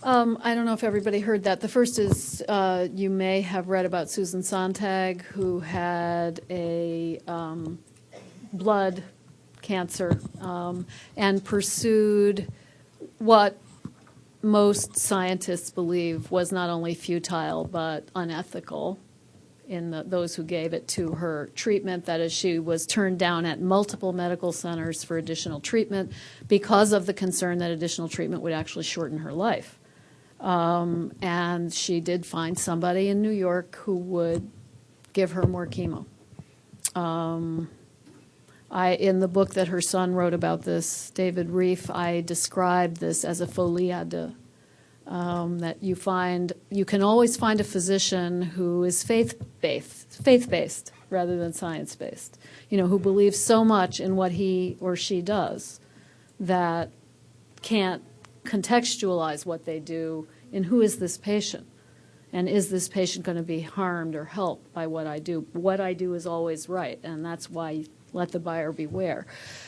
I don't know if everybody heard that. The first is you may have read about Susan Sontag, who had a blood cancer and pursued what most scientists believe was not only futile but unethical in those who gave it to her treatment. That is, she was turned down at multiple medical centers for additional treatment because of the concern that additional treatment would actually shorten her life. And she did find somebody in New York who would give her more chemo. In the book that her son wrote about this, David Reef, I described this as a folie à deux, that you can always find a physician who is faith-based rather than science-based, who believes so much in what he or she does that can't contextualize what they do in who is this patient, and is this patient going to be harmed or helped by what I do. What I do is always right, and that's why let the buyer beware.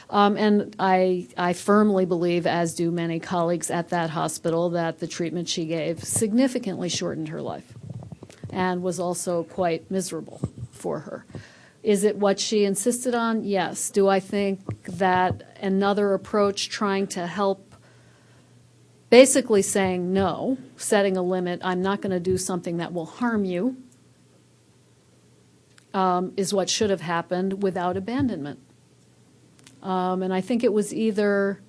And I firmly believe, as do many colleagues at that hospital, that the treatment she gave significantly shortened her life and was also quite miserable for her. Is it what she insisted on? Yes. Do I think that another approach trying to help, basically saying no, setting a limit, I'm not going to do something that will harm you, is what should have happened without abandonment. And I think it was either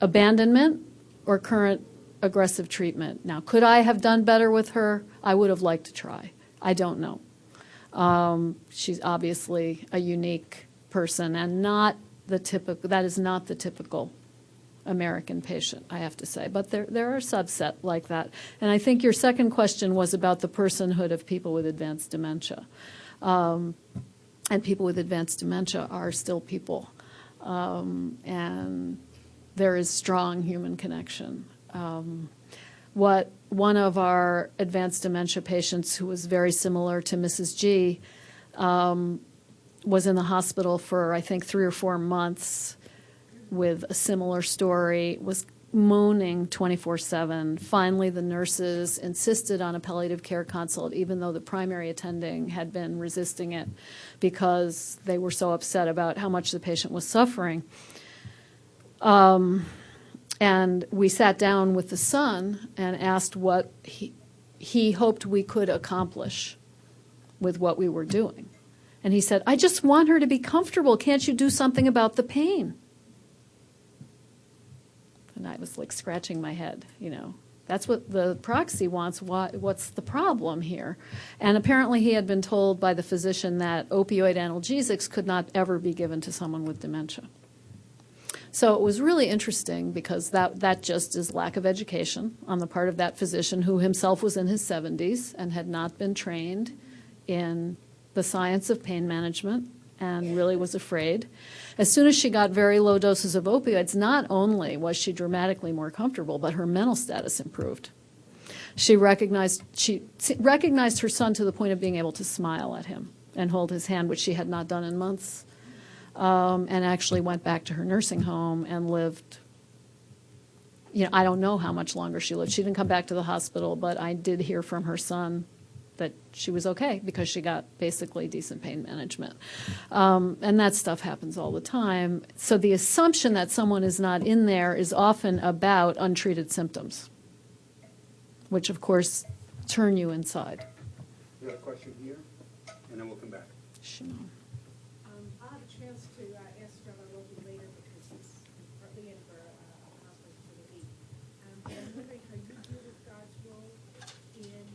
abandonment or current aggressive treatment. Now, could I have done better with her? I would have liked to try. I don't know. She's obviously a unique person and not the typical, that is not the typical American patient, I have to say. But there are subset like that. And I think your second question was about the personhood of people with advanced dementia. And people with advanced dementia are still people. And there is strong human connection. What one of our advanced dementia patients, who was very similar to Mrs. G, was in the hospital for, I think, 3 or 4 months with a similar story, was moaning 24/7. Finally, the nurses insisted on a palliative care consult, even though the primary attending had been resisting it because they were so upset about how much the patient was suffering. And we sat down with the son and asked what he hoped we could accomplish with what we were doing. And he said, I just want her to be comfortable. Can't you do something about the pain? And I was like scratching my head, That's what the proxy wants. What's the problem here? And apparently he had been told by the physician that opioid analgesics could not ever be given to someone with dementia. So it was really interesting because that just is lack of education on the part of that physician, who himself was in his 70s and had not been trained in the science of pain management and really was afraid. As soon as she got very low doses of opioids, not only was she dramatically more comfortable, but her mental status improved. She recognized her son to the point of being able to smile at him and hold his hand, which she had not done in months, and actually went back to her nursing home and lived. I don't know how much longer she lived. She didn't come back to the hospital, but I did hear from her son that she was okay because she got basically decent pain management. And that stuff happens all the time. So the assumption that someone is not in there is often about untreated symptoms, which of course turn you inside. We have a question here, and then we'll come back. Shimon. I'll have a chance to ask Rabbi Wolpe later because he's partly in for a hospital for the week. But I'm wondering how you deal with God's role in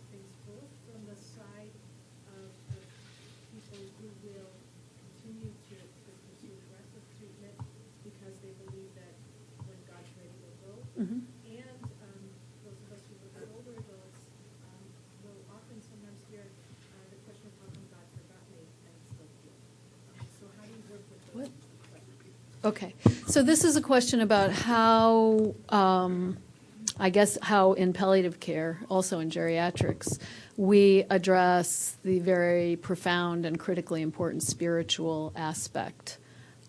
things both from the side of people who will continue to pursue aggressive treatment because they believe that when God's ready, they'll go. Mm-hmm. And those of us who look at older adults will often sometimes hear the question of how come God forgot me and still healed. So how do you work with those? Okay, so this is a question about how how in palliative care, also in geriatrics, we address the very profound and critically important spiritual aspect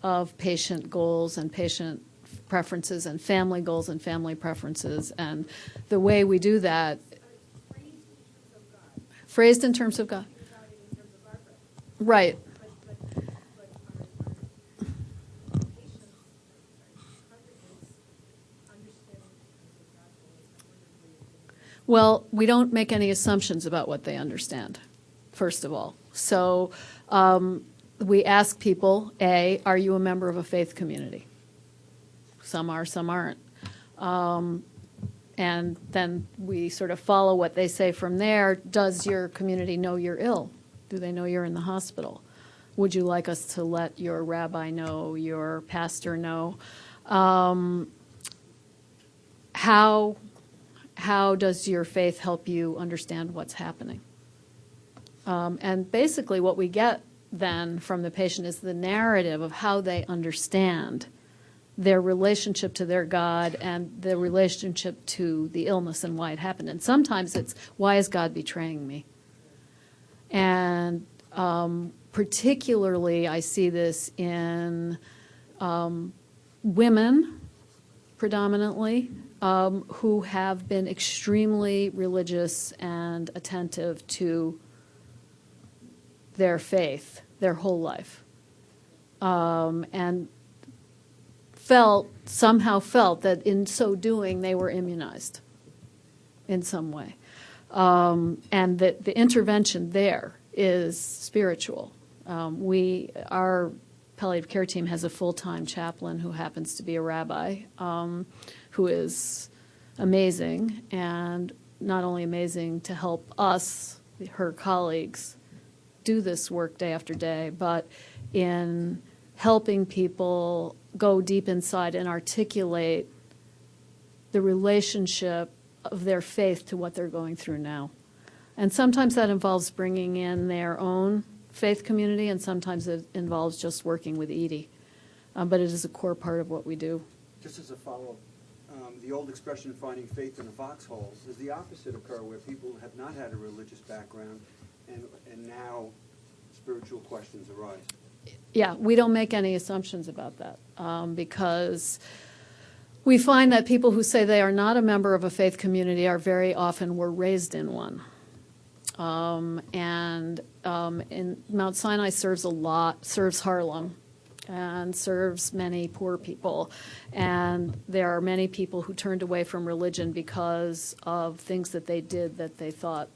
of patient goals and patient preferences and family goals and family preferences. And the way we do that, phrased in terms of God. Right. Well, we don't make any assumptions about what they understand, first of all. So we ask people, A, are you a member of a faith community? Some are, some aren't. And then we sort of follow what they say from there. Does your community know you're ill? Do they know you're in the hospital? Would you like us to let your rabbi know, your pastor know? How does your faith help you understand what's happening? And basically what we get then from the patient is the narrative of how they understand their relationship to their God and their relationship to the illness and why it happened. And sometimes it's, why is God betraying me? And particularly I see this in women predominantly, who have been extremely religious and attentive to their faith their whole life, and somehow felt that in so doing they were immunized in some way, and that the intervention there is spiritual. Our palliative care team has a full-time chaplain who happens to be a rabbi, who is amazing, and not only amazing to help us, her colleagues, do this work day after day, but in helping people go deep inside and articulate the relationship of their faith to what they're going through now. And sometimes that involves bringing in their own faith community, and sometimes it involves just working with Edie. But it is a core part of what we do. Just as a follow-up, the old expression, finding faith in a foxhole, does the opposite occur where people have not had a religious background and now spiritual questions arise? Yeah, we don't make any assumptions about that, because we find that people who say they are not a member of a faith community are very often were raised in one. And in Mount Sinai serves Harlem, and serves many poor people. And there are many people who turned away from religion because of things that they did that they thought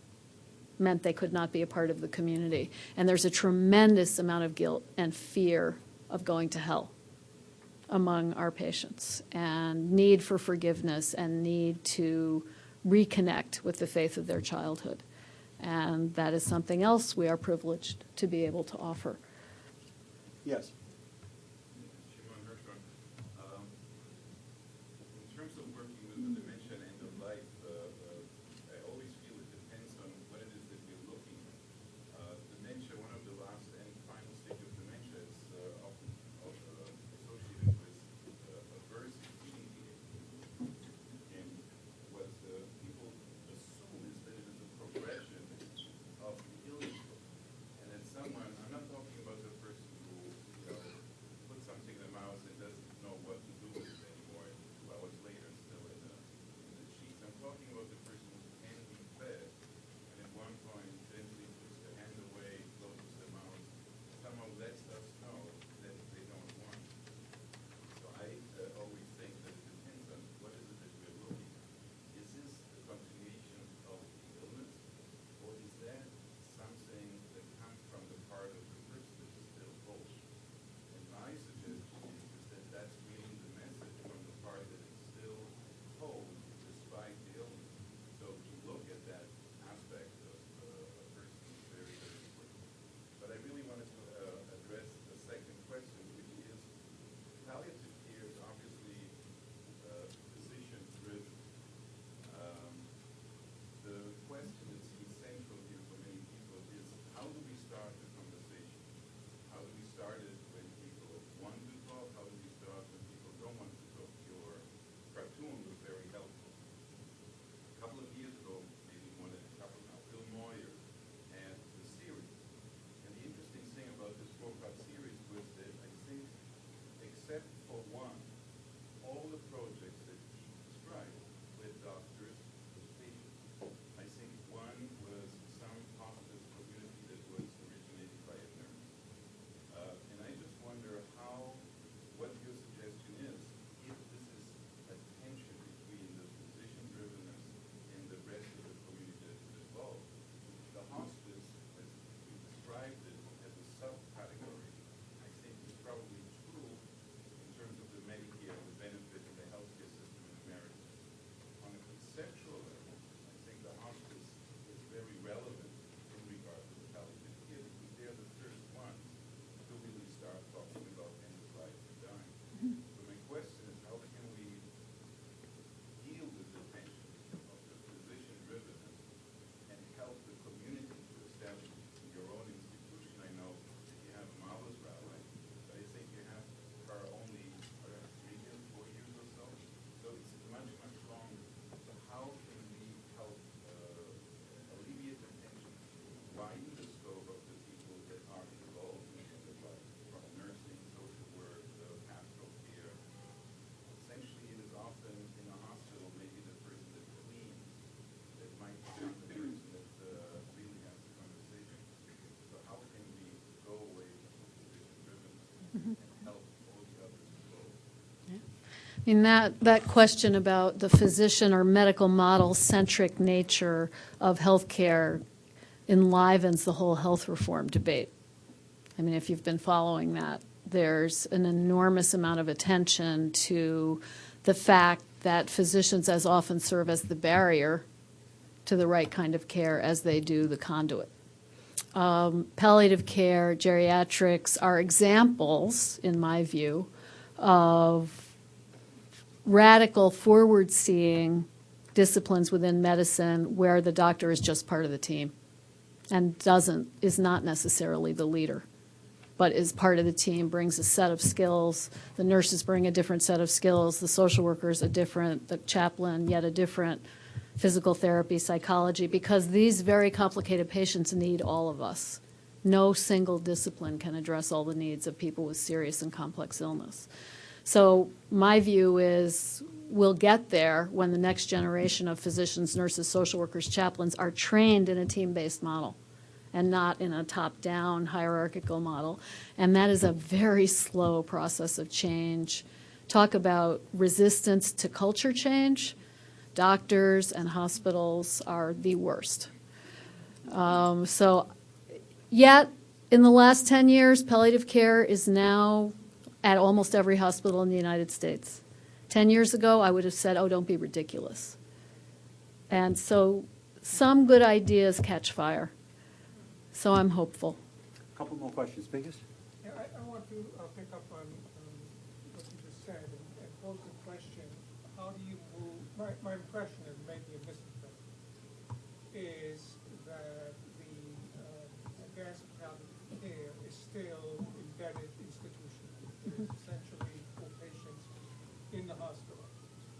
meant they could not be a part of the community. And there's a tremendous amount of guilt and fear of going to hell among our patients, and need for forgiveness and need to reconnect with the faith of their childhood. And that is something else we are privileged to be able to offer. Yes. In terms of working with the dementia and end of life, I always feel it depends on what it is that you're looking at. Dementia, one of the last and final stage of dementia, is often associated with adverse eating behavior. And what people assume is that it is a progression of the illness. And then someone, I'm not talking about the person who I mean, that question about the physician or medical model-centric nature of healthcare enlivens the whole health reform debate. I mean, if you've been following that, there's an enormous amount of attention to the fact that physicians as often serve as the barrier to the right kind of care as they do the conduit. Palliative care, geriatrics are examples, in my view, of radical, forward-seeing disciplines within medicine where the doctor is just part of the team and is not necessarily the leader, but is part of the team, brings a set of skills. The nurses bring a different set of skills. The social workers a different, the chaplain yet a different, physical therapy, psychology, because these very complicated patients need all of us. No single discipline can address all the needs of people with serious and complex illness. So my view is we'll get there when the next generation of physicians, nurses, social workers, chaplains are trained in a team-based model and not in a top-down hierarchical model. And that is a very slow process of change. Talk about resistance to culture change. Doctors and hospitals are the worst. Yet, in the last 10 years, palliative care is now at almost every hospital in the United States. 10 years ago, I would have said, oh, don't be ridiculous. And so some good ideas catch fire. So I'm hopeful. A couple more questions. Biggest? Yeah, I want to pick up on what you just said and pose the question, how do you move, my impression is maybe a misimpression, is that the advanced palliative care is still embedded institutionally. It is essentially for patients in the hospital.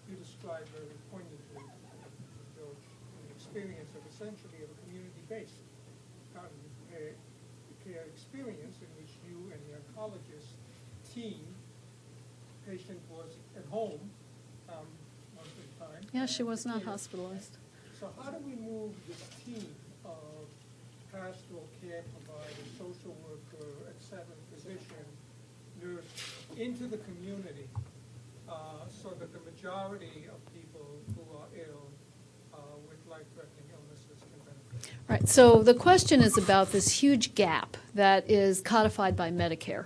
You described very poignantly, George, the experience of essentially of a community-based palliative care experience in which you and the oncologist team, patient was at home most of the time. Yeah, she was not hospitalized. So how do we move this team of pastoral care provider, social worker, etc., physician, nurse, into the community so that the majority of people who are ill with life-threatening illnesses can benefit? Right, so the question is about this huge gap that is codified by Medicare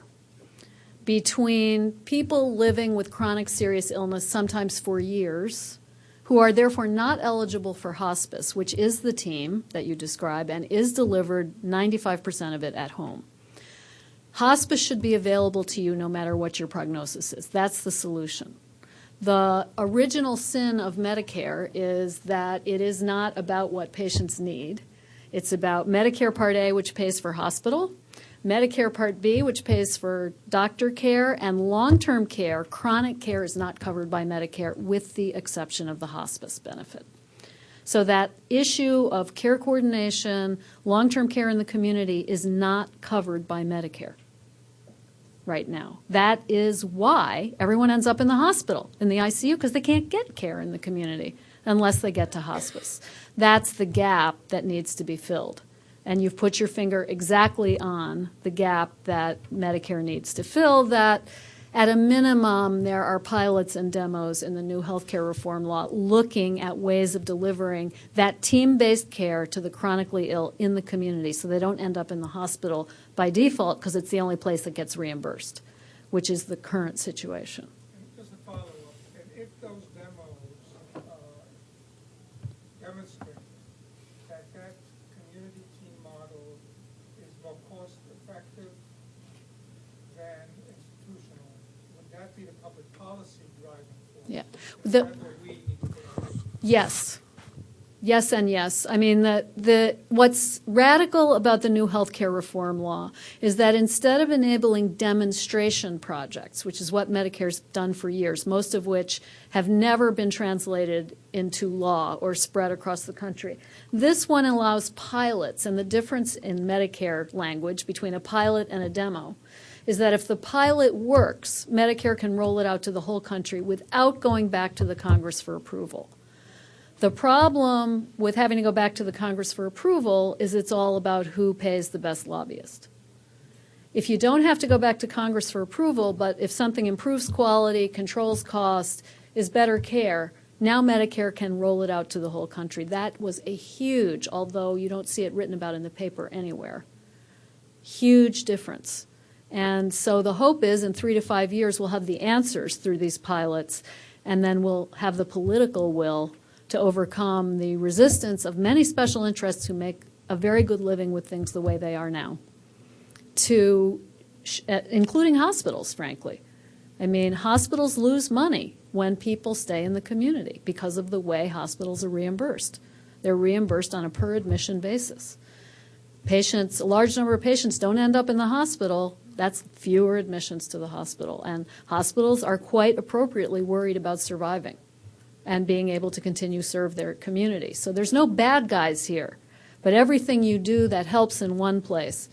between people living with chronic serious illness, sometimes for years, who are therefore not eligible for hospice, which is the team that you describe and is delivered 95% of it at home. Hospice should be available to you no matter what your prognosis is. That's the solution. The original sin of Medicare is that it is not about what patients need. It's about Medicare Part A, which pays for hospital, Medicare Part B, which pays for doctor care, and long-term care. Chronic care is not covered by Medicare with the exception of the hospice benefit. So that issue of care coordination, long-term care in the community is not covered by Medicare right now. That is why everyone ends up in the hospital, in the ICU, because they can't get care in the community unless they get to hospice. That's the gap that needs to be filled. And you've put your finger exactly on the gap that Medicare needs to fill, that at a minimum there are pilots and demos in the new healthcare reform law looking at ways of delivering that team-based care to the chronically ill in the community so they don't end up in the hospital by default because it's the only place that gets reimbursed, which is the current situation. And just a follow-up, and if those demos demonstrate that that community team model is more cost-effective than institutional, would that be the public policy driving force? Yeah. Is that what we need to put on? Yes. Yes and yes. I mean, what's radical about the new healthcare reform law is that instead of enabling demonstration projects, which is what Medicare's done for years, most of which have never been translated into law or spread across the country, this one allows pilots. And the difference in Medicare language between a pilot and a demo is that if the pilot works, Medicare can roll it out to the whole country without going back to the Congress for approval. The problem with having to go back to the Congress for approval is it's all about who pays the best lobbyist. if you don't have to go back to Congress for approval, but if something improves quality, controls cost, is better care, now Medicare can roll it out to the whole country. That was a huge, although you don't see it written about in the paper anywhere, huge difference. And so the hope is in 3 to 5 years we'll have the answers through these pilots, and then we'll have the political will to overcome the resistance of many special interests who make a very good living with things the way they are now, including hospitals, frankly. I mean, hospitals lose money when people stay in the community because of the way hospitals are reimbursed. They're reimbursed on a per-admission basis. Patients, a large number of patients don't end up in the hospital. That's fewer admissions to the hospital. And hospitals are quite appropriately worried about surviving and being able to continue to serve their community. So there's no bad guys here. But everything you do that helps in one place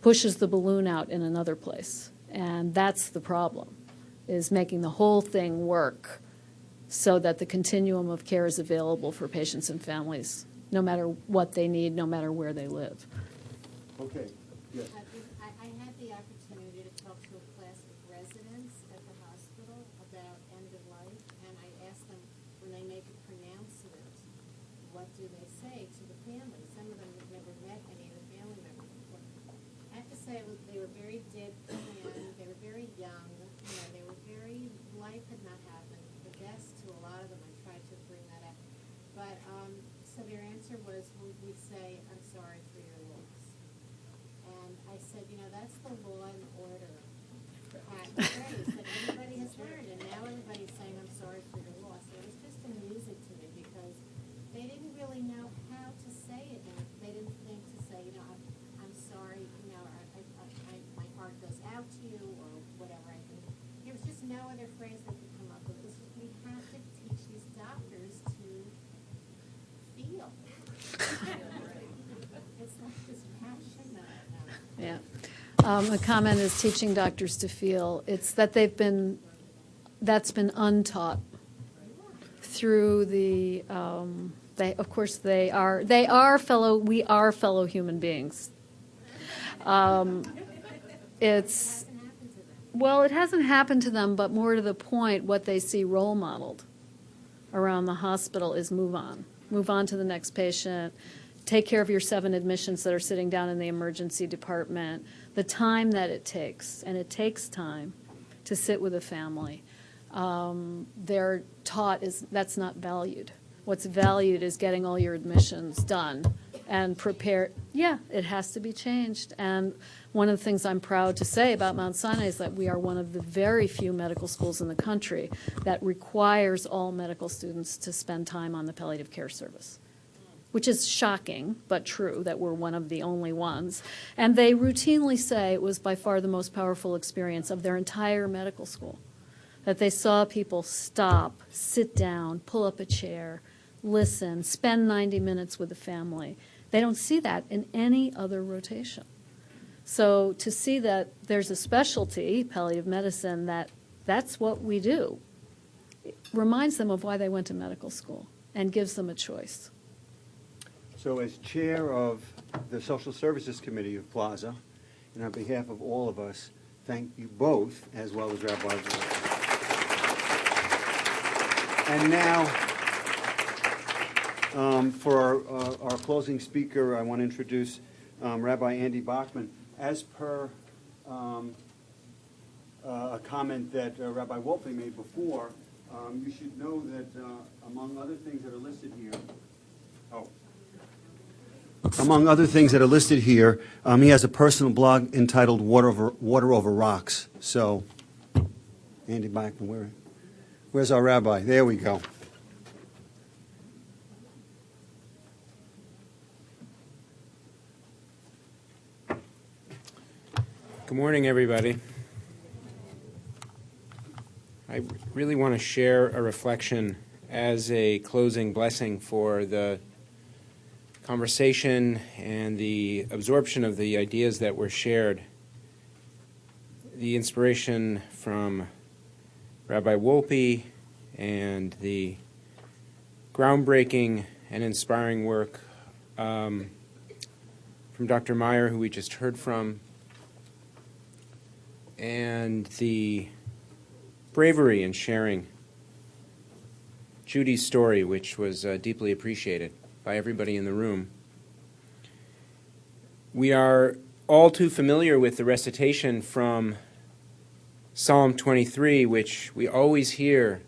pushes the balloon out in another place. And that's the problem, is making the whole thing work so that the continuum of care is available for patients and families, no matter what they need, no matter where they live. Okay, yes. I had the opportunity to talk to a class of residents at the hospital about end of life, and I asked them, when they make a pronouncement, what do they say to the family? Some of them have never met any of the family members before. I have to say, they were very dead planned, they were very young, they were very, life had not happened the best to a lot of them. I tried to bring that up. But, so their answer was, we'd say, I'm sorry for your loss. And I said, that's the law and order patent phrase that everybody has learned, and now everybody's saying, I'm sorry for your loss. And it was just amusing to me because they didn't really know how to say it, and they didn't think to say, I'm sorry, my heart goes out to you, or whatever. I think there was just no other phrase they could come up with. We have to teach these doctors to feel. It's like this passion that I have. Yeah. The comment is teaching doctors to feel. It's that that's been untaught through the, we are fellow human beings. It hasn't happened to them, but more to the point, what they see role modeled around the hospital is move on to the next patient, take care of your 7 admissions that are sitting down in the emergency department, the time that it takes, and it takes time to sit with a family. They're taught that's not valued. What's valued is getting all your admissions done and prepared. Yeah, it has to be changed. And one of the things I'm proud to say about Mount Sinai is that we are one of the very few medical schools in the country that requires all medical students to spend time on the palliative care service, which is shocking, but true, that we're one of the only ones. And they routinely say it was by far the most powerful experience of their entire medical school, that they saw people stop, sit down, pull up a chair, listen, spend 90 minutes with the family. They don't see that in any other rotation. So to see that there's a specialty, palliative medicine, that's what we do, it reminds them of why they went to medical school and gives them a choice. So as chair of the Social Services Committee of Plaza, and on behalf of all of us, thank you both, as well as Rabbi Wolpe. And now, for our closing speaker, I want to introduce Rabbi Andy Bachman. As per a comment that Rabbi Wolpe made before, you should know that among other things that are listed here, he has a personal blog entitled Water Over Rocks. So, Andy Bachman, where's our rabbi? There we go. Good morning, everybody. I really want to share a reflection as a closing blessing for the conversation and the absorption of the ideas that were shared. The inspiration from Rabbi Wolpe and the groundbreaking and inspiring work from Dr. Meier, who we just heard from, and the bravery in sharing Judy's story, which was deeply appreciated by everybody in the room. We are all too familiar with the recitation from Psalm 23, which we always hear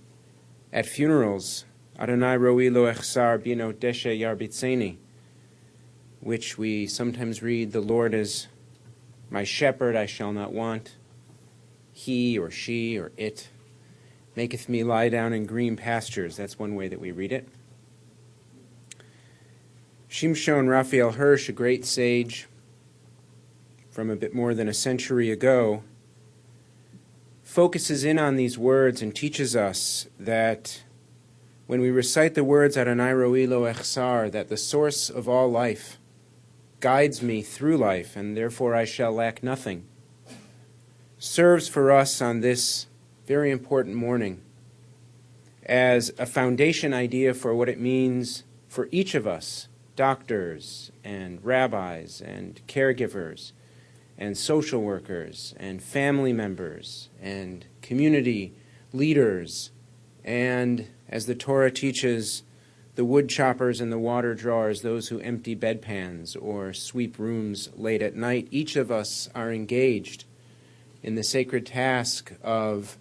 at funerals, Adonai roi lo echsar bino deshe yarbitzeni, which we sometimes read, the Lord is my shepherd, I shall not want. He or she or it maketh me lie down in green pastures. That's one way that we read it. Shimshon Raphael Hirsch, a great sage from a bit more than a century ago, focuses in on these words and teaches us that when we recite the words Adonai roi lo echsar, that the source of all life guides me through life, and therefore I shall lack nothing, serves for us on this very important morning as a foundation idea for what it means for each of us, doctors and rabbis and caregivers and social workers and family members and community leaders and, as the Torah teaches, the wood choppers and the water drawers, those who empty bedpans or sweep rooms late at night. Each of us are engaged in the sacred task of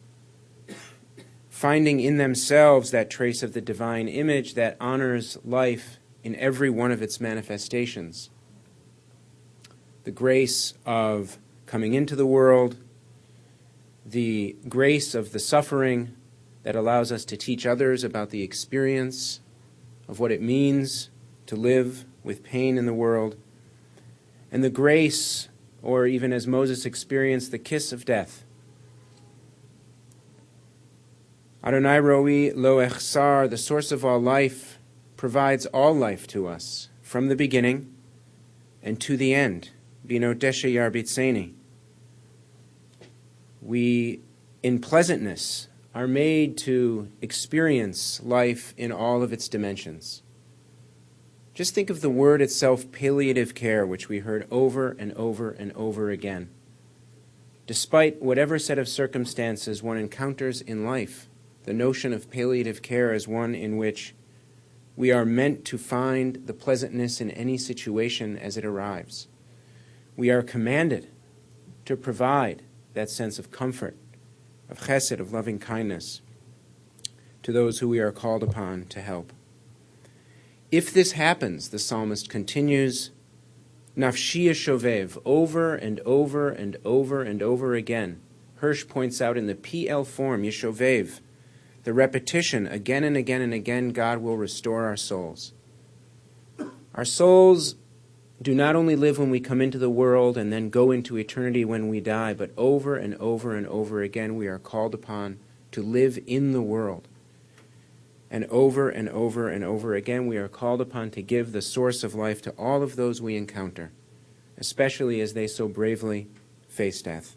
finding in themselves that trace of the divine image that honors life in every one of its manifestations. The grace of coming into the world, the grace of the suffering that allows us to teach others about the experience of what it means to live with pain in the world, and the grace, or even as Moses experienced, the kiss of death. Adonai roi lo echsar, the source of all life, provides all life to us from the beginning and to the end. Bino deshe yarbitzeni. We, in pleasantness, are made to experience life in all of its dimensions. Just think of the word itself, palliative care, which we heard over and over and over again. Despite whatever set of circumstances one encounters in life, the notion of palliative care is one in which we are meant to find the pleasantness in any situation as it arrives. We are commanded to provide that sense of comfort, of chesed, of loving kindness, to those who we are called upon to help. If this happens, the psalmist continues, Nafshi shovev, over and over and over and over again. Hirsch points out in the PL form, Yeshovev, the repetition again and again and again, God will restore our souls. Our souls do not only live when we come into the world and then go into eternity when we die, but over and over and over again we are called upon to live in the world. And over and over and over again we are called upon to give the source of life to all of those we encounter, especially as they so bravely face death.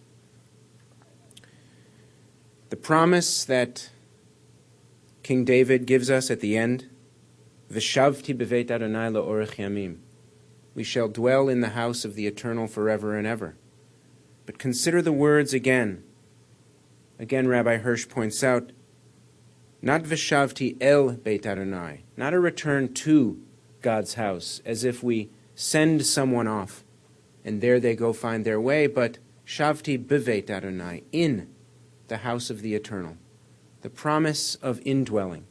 The promise that King David gives us at the end, V'shavti b'veit Adonai la'orech yamim. We shall dwell in the house of the Eternal forever and ever. But consider the words again. Again, Rabbi Hirsch points out, not V'shavti el beit Adonai, not a return to God's house, as if we send someone off and there they go find their way, but Shavti b'veit Adonai, in the house of the Eternal. The promise of indwelling,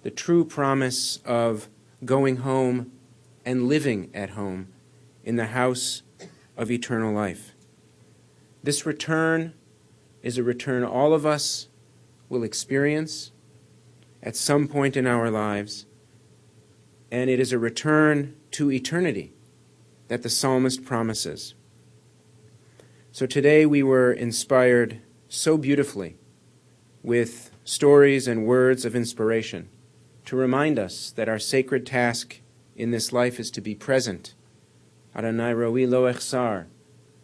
the true promise of going home and living at home in the house of eternal life. This return is a return all of us will experience at some point in our lives, and it is a return to eternity that the psalmist promises. So today we were inspired so beautifully with stories and words of inspiration to remind us that our sacred task in this life is to be present. Adonai roi lo echsar.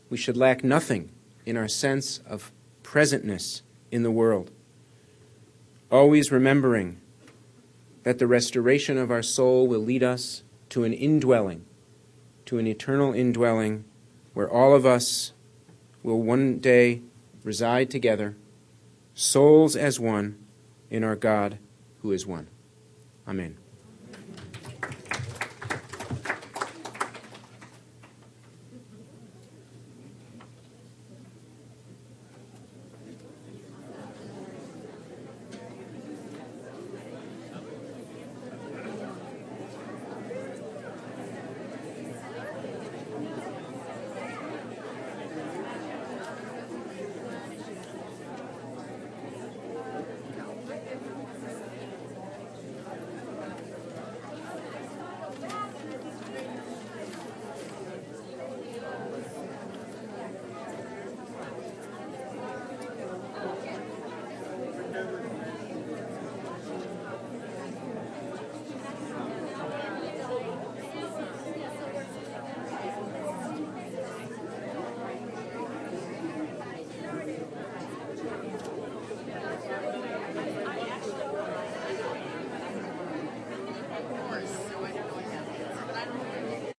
We should lack nothing in our sense of presentness in the world. Always remembering that the restoration of our soul will lead us to an indwelling, to an eternal indwelling, where all of us will one day reside together, souls as one, in our God who is one. Amen.